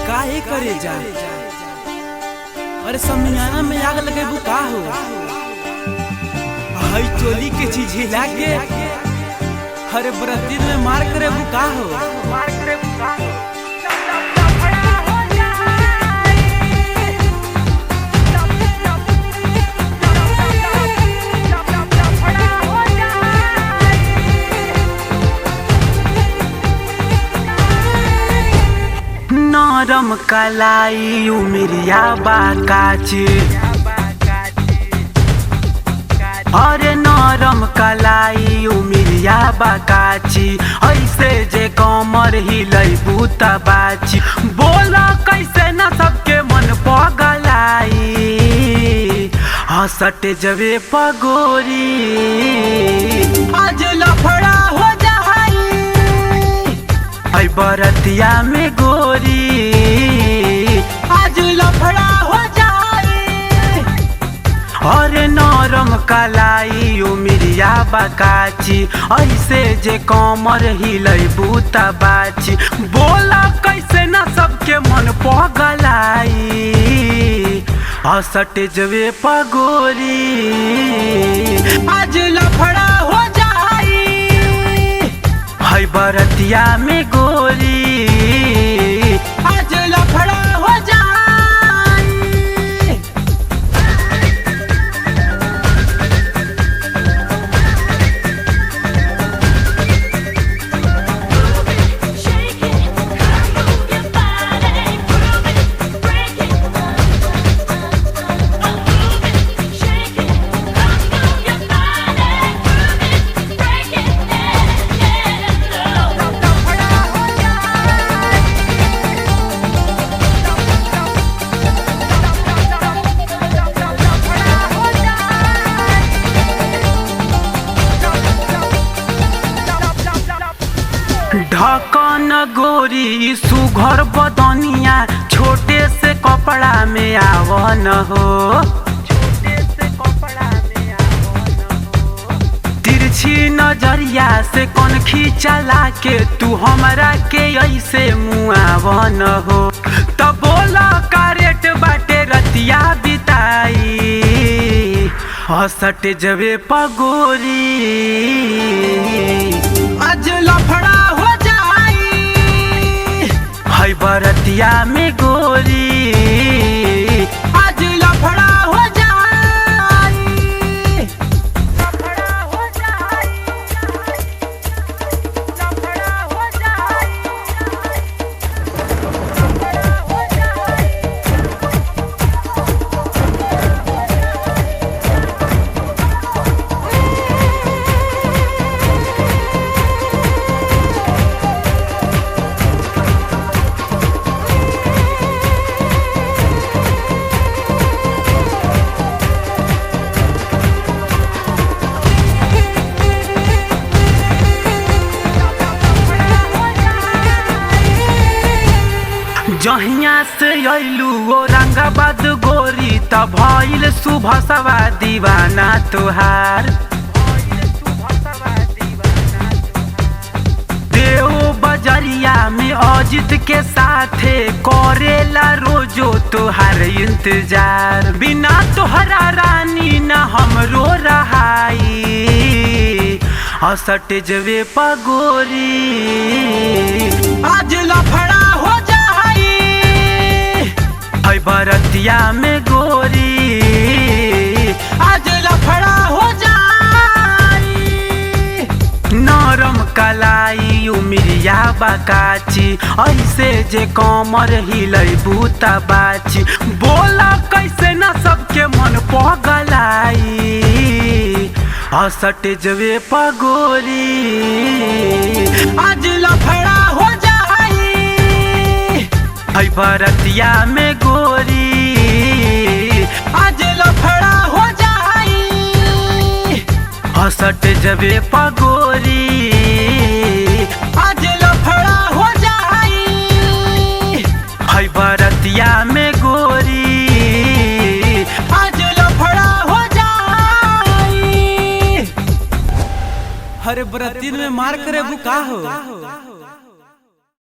काहे करे जा। अरे समियाना में आग लगे बुका हो, हई चोली के चीज हिला के हरे बरती में मार करे बुका हो। नरम कलाई उमरिया बाकाची, अरे नरम कलाई उमरिया बाकाची, ऐसे जे कमर हिलैबू त बाची। बोला कैसे न सबके मन पगलाई, हंसटे जबे पगोरी आज लफड़ा हो जाई। ऐ बरतिया में गोरी आज लफड़ा हो जाई। अरे नरम कलाई उमरिया बाकाची, ऐसे जे कमर हिलैबू त बाची। बोला कैसे न सबके मन पगलाई, हंसटे जबे पगोरी आज लफड़ा हो जाई। हई बरतिया में गोरी आज लफड़ा हो जाई। ढकन गोरी सुघर बदनिया, छोटे से कपड़ा में आवन हो। तिरछी नजरिया से कौन खींचला के तू हमरा के ऐसे मुआवन हो। तब बोला कारेट बाटे रतिया बिताई, हंसटे जबे पगोरी आज लफड़ा हो जाई। हई बरतिया में गोरी आज लफड़ा हो जाई। लफड़ा हो जाई, लफड़ा हो जाई, लफड़ा हो जाई। जहिया से अइलू औरंगाबाद गोरी, तब भइल सुबह सवा दीवाना तोहार। देव बजरिया में अजित के साथे करेला रोजो तोहार इंतजार। बिना तोहरा रानी न हमरो रहाई, हंसटे जबे पगोरी आज लफड़ा हो जाई। हई बरतिया में गोरी आज लफड़ा हो जाई। नरम कलाई उमरिया बाकाची, ऐसे जे कमर हिलैबू त बाची। बोला कैसे न सबके मन पगलाई, हंसटे जबे पगोरी आज लफड़ा हो जाई। हई बरतिया में गोरी आज लफड़ा हो जाई। हंसटे जबे पगोरी आज लफड़ा हो जाई। हई बरतिया में गोरी आज लफड़ा हो जाई। हरे बरती में मार करे बुका हो।